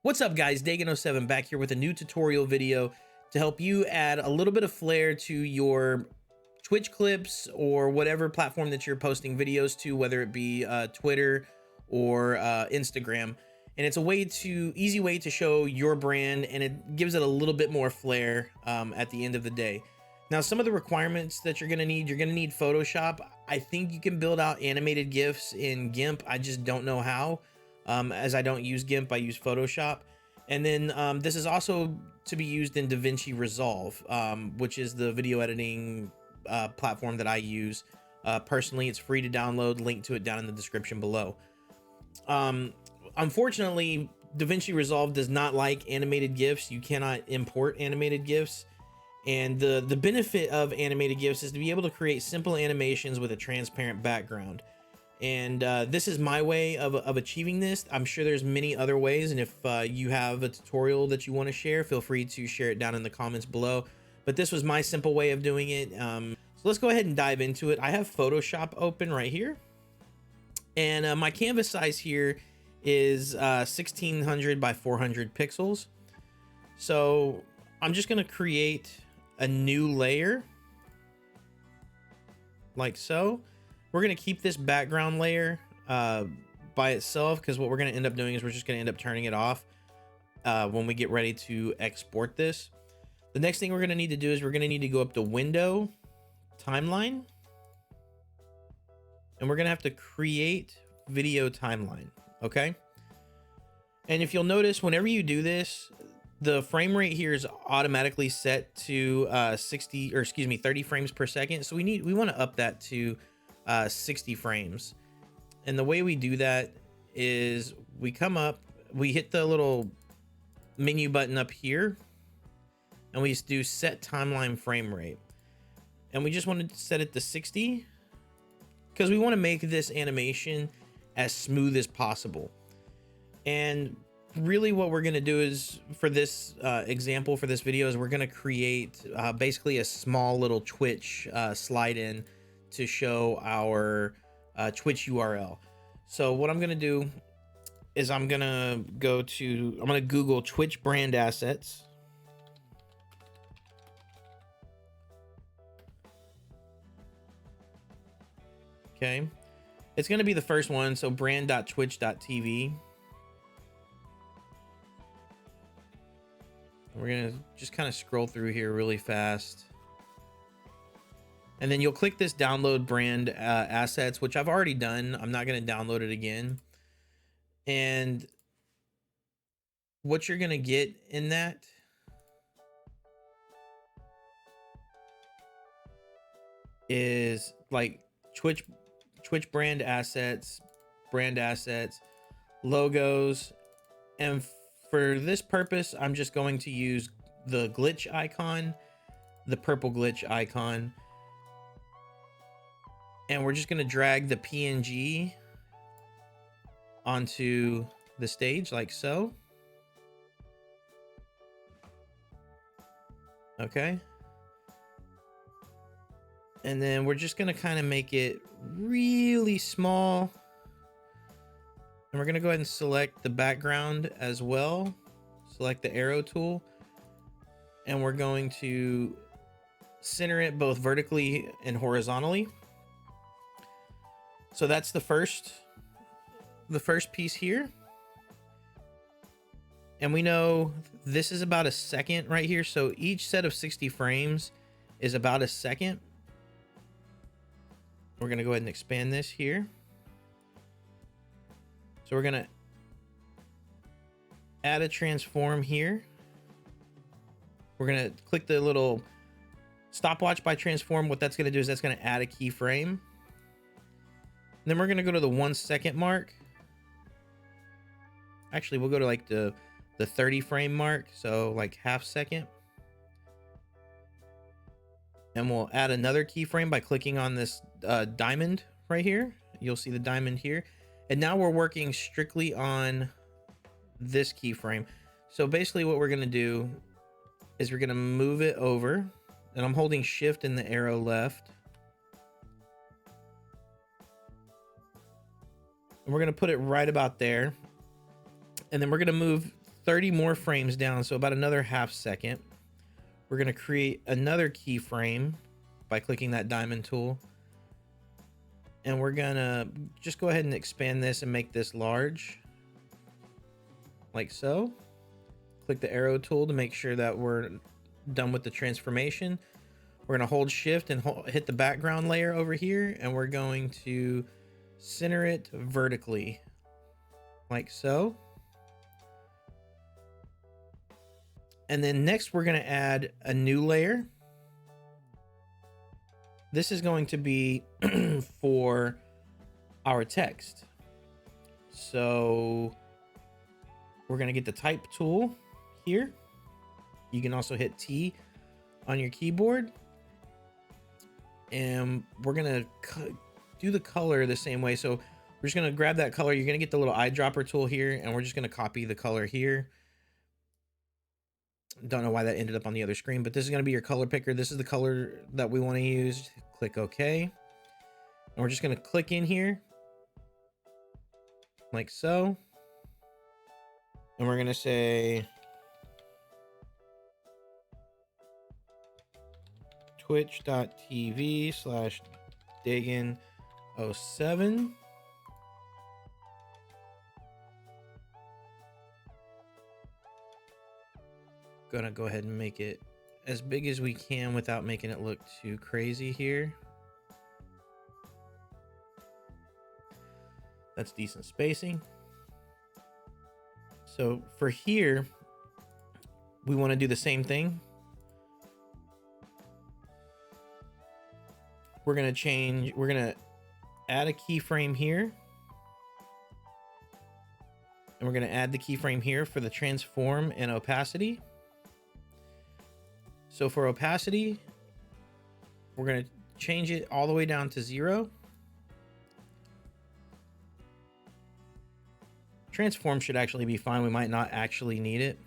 What's up guys, Dagan07 back here with a new tutorial video to help you add a little bit of flair to your Twitch clips or whatever platform that you're posting videos to, whether it be Twitter or Instagram. And it's easy way to show your brand, and it gives it a little bit more flair at the end of the day. Now, some of the requirements that you're gonna need Photoshop. I think you can build out animated GIFs in GIMP. I just don't know how. As I don't use GIMP, I use Photoshop. And then this is also to be used in Davinci Resolve, which is the video editing platform that I use. Personally, it's free to download, link to it down in the description below. Unfortunately, Davinci Resolve does not like animated GIFs. You cannot import animated GIFs. And the benefit of animated GIFs is to be able to create simple animations with a transparent background. And this is my way of achieving this. I'm sure there's many other ways, and if you have a tutorial that you want to share, feel free to share it down in the comments below. But this was my simple way of doing it. So let's go ahead and dive into it. I have Photoshop open right here, and my canvas size here is 1600 by 400 pixels. So I'm just going to create a new layer like so. We're going to keep this background layer by itself, because what we're going to end up doing is we're just going to end up turning it off when we get ready to export this. The next thing we're going to need to do is we're going to need to go up to Window, Timeline, and we're going to have to create video timeline. Okay. And if you'll notice, whenever you do this, the frame rate here is automatically set to 30 frames per second. So we want to up that to 60 frames. And the way we do that is we come up, we hit the little menu button up here, and we just do set timeline frame rate, and we just want to set it to 60 because we want to make this animation as smooth as possible. And really what we're going to do is, for this example, for this video, is we're going to create basically a small little Twitch slide in to show our Twitch URL. So what I'm gonna do is I'm gonna Google Twitch brand assets. Okay, it's gonna be the first one, so brand.twitch.tv. We're gonna just kind of scroll through here really fast. And then you'll click this download brand assets, which I've already done. I'm not going to download it again. And what you're going to get in that is like Twitch brand assets, logos. And for this purpose, I'm just going to use the glitch icon, the purple glitch icon. And we're just going to drag the PNG onto the stage like so. Okay. And then we're just going to kind of make it really small. And we're going to go ahead and select the background as well. Select the arrow tool. And we're going to center it both vertically and horizontally. So that's the first piece here. And we know this is about a second right here. So each set of 60 frames is about a second. We're going to go ahead and expand this here. So we're going to add a transform here. We're going to click the little stopwatch by transform. What that's going to do is that's going to add a keyframe. Then we're going to go to the 1 second mark. Actually, we'll go to like the 30 frame mark. So like half second. And we'll add another keyframe by clicking on this diamond right here. You'll see the diamond here. And now we're working strictly on this keyframe. So basically what we're going to do is we're going to move it over. And I'm holding shift and the arrow left. And we're going to put it right about there. And then we're going to move 30 more frames down, so about another half second. We're going to create another keyframe by clicking that diamond tool. And we're going to just go ahead and expand this and make this large. Like so. Click the arrow tool to make sure that we're done with the transformation. We're going to hold shift and hit the background layer over here, and we're going to center it vertically like so. And then next we're going to add a new layer. This is going to be for our text. So we're going to get the type tool here. You can also hit T on your keyboard. And we're going to do the color the same way. So we're just going to grab that color. You're going to get the little eyedropper tool here, and we're just going to copy the color here. Don't know why that ended up on the other screen, but this is going to be your color picker. This is the color that we want to use. Click OK. And we're just going to click in here like so. And we're going to say twitch.tv/Dagan07. Gonna go ahead and make it as big as we can without making it look too crazy here. That's decent spacing. So for here, we want to do the same thing. We're going to add a keyframe here. And we're going to add the keyframe here for the transform and opacity. So for opacity, we're going to change it all the way down to 0. Transform should actually be fine. We might not actually need it.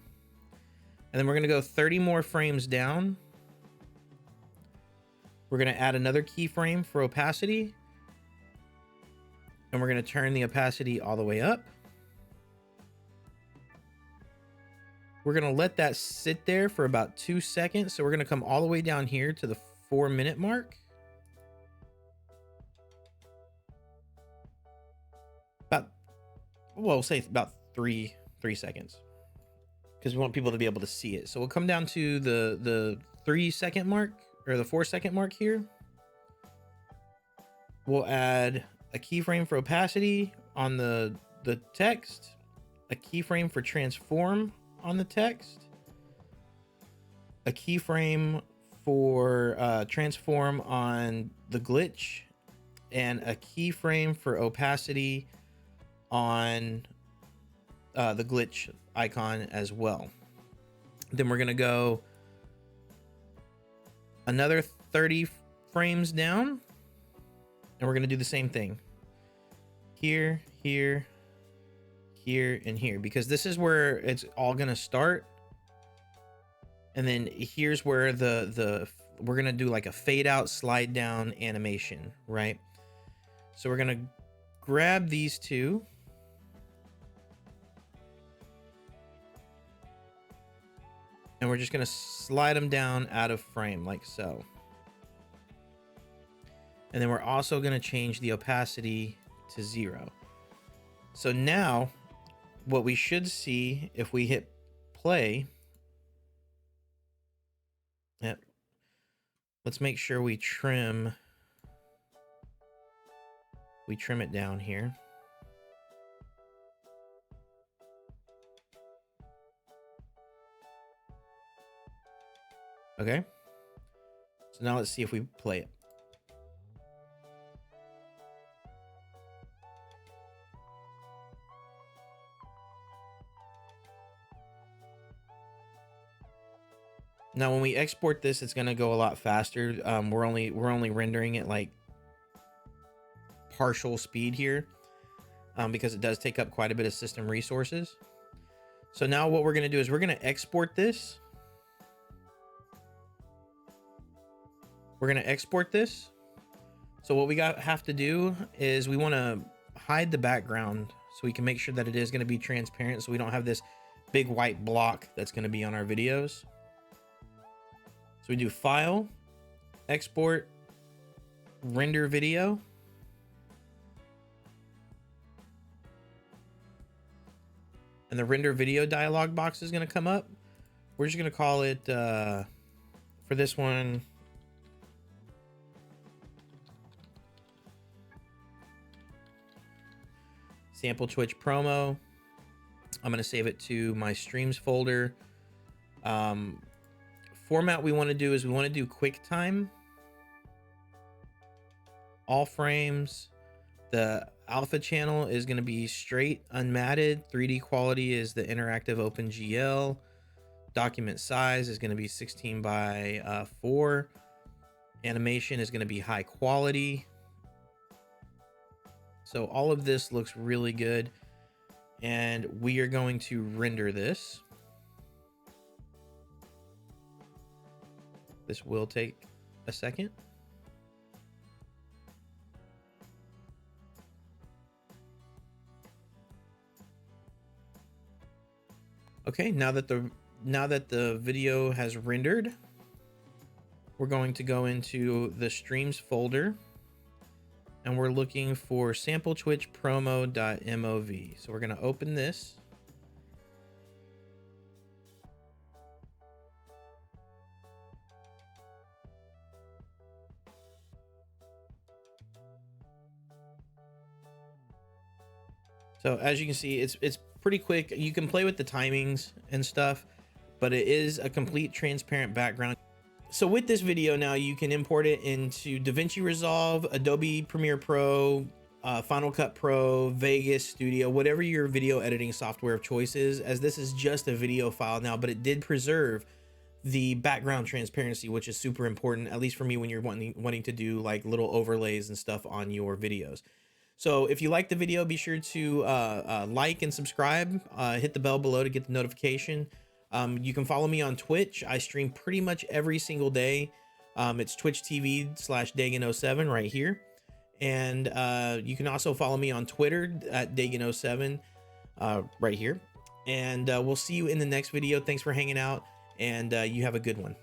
And then we're going to go 30 more frames down. We're going to add another keyframe for opacity. And we're going to turn the opacity all the way up. We're going to let that sit there for about 2 seconds. So we're going to come all the way down here to the 4-minute mark. We'll say about three seconds, because we want people to be able to see it. So we'll come down to the 3-second mark, or the 4-second mark here. We'll add a keyframe for opacity on the text, a keyframe for transform on the text, a keyframe for transform on the glitch, and a keyframe for opacity on the glitch icon as well. Then we're gonna go another 30 frames down, and we're gonna do the same thing here, here, here, and here, because this is where it's all gonna start. And then here's where we're gonna do like a fade out, slide down animation, right? So we're gonna grab these two, and we're just going to slide them down out of frame like so. And then we're also going to change the opacity to 0. So now what we should see if we hit play. Yep. Let's make sure we trim it down here. Okay, so now let's see if we play it. Now, when we export this, it's going to go a lot faster. We're only rendering it like partial speed here, because it does take up quite a bit of system resources. So now what we're going to do is we're going to export this. We're going to export this. So what we have to do is we want to hide the background so we can make sure that it is going to be transparent, so we don't have this big white block that's going to be on our videos. So we do File, Export, Render Video. And the Render Video dialog box is going to come up. We're just going to call it, for this one, Sample Twitch Promo. I'm going to save it to my streams folder. Format we want to do is we want to do QuickTime. All frames. The alpha channel is going to be straight unmatted. 3D quality is the interactive OpenGL. Document size is going to be 16 by 4. Animation is going to be high quality. So all of this looks really good. And we are going to render this. This will take a second. Okay, now that the video has rendered, we're going to go into the streams folder and we're looking for sample twitch promo.mov. So we're going to open this. So as you can see, it's pretty quick. You can play with the timings and stuff, but it is a complete transparent background. So with this video now, you can import it into Davinci Resolve, Adobe Premiere Pro, Final Cut Pro, Vegas Studio, whatever your video editing software of choice is, as this is just a video file now, but it did preserve the background transparency, which is super important, at least for me when you're wanting to do like little overlays and stuff on your videos. So if you like the video, be sure to like and subscribe, hit the bell below to get the notification. You can follow me on Twitch. I stream pretty much every single day. It's Twitch TV/Dagan07 right here. And you can also follow me on Twitter at Dagan07 right here. And we'll see you in the next video. Thanks for hanging out, and you have a good one.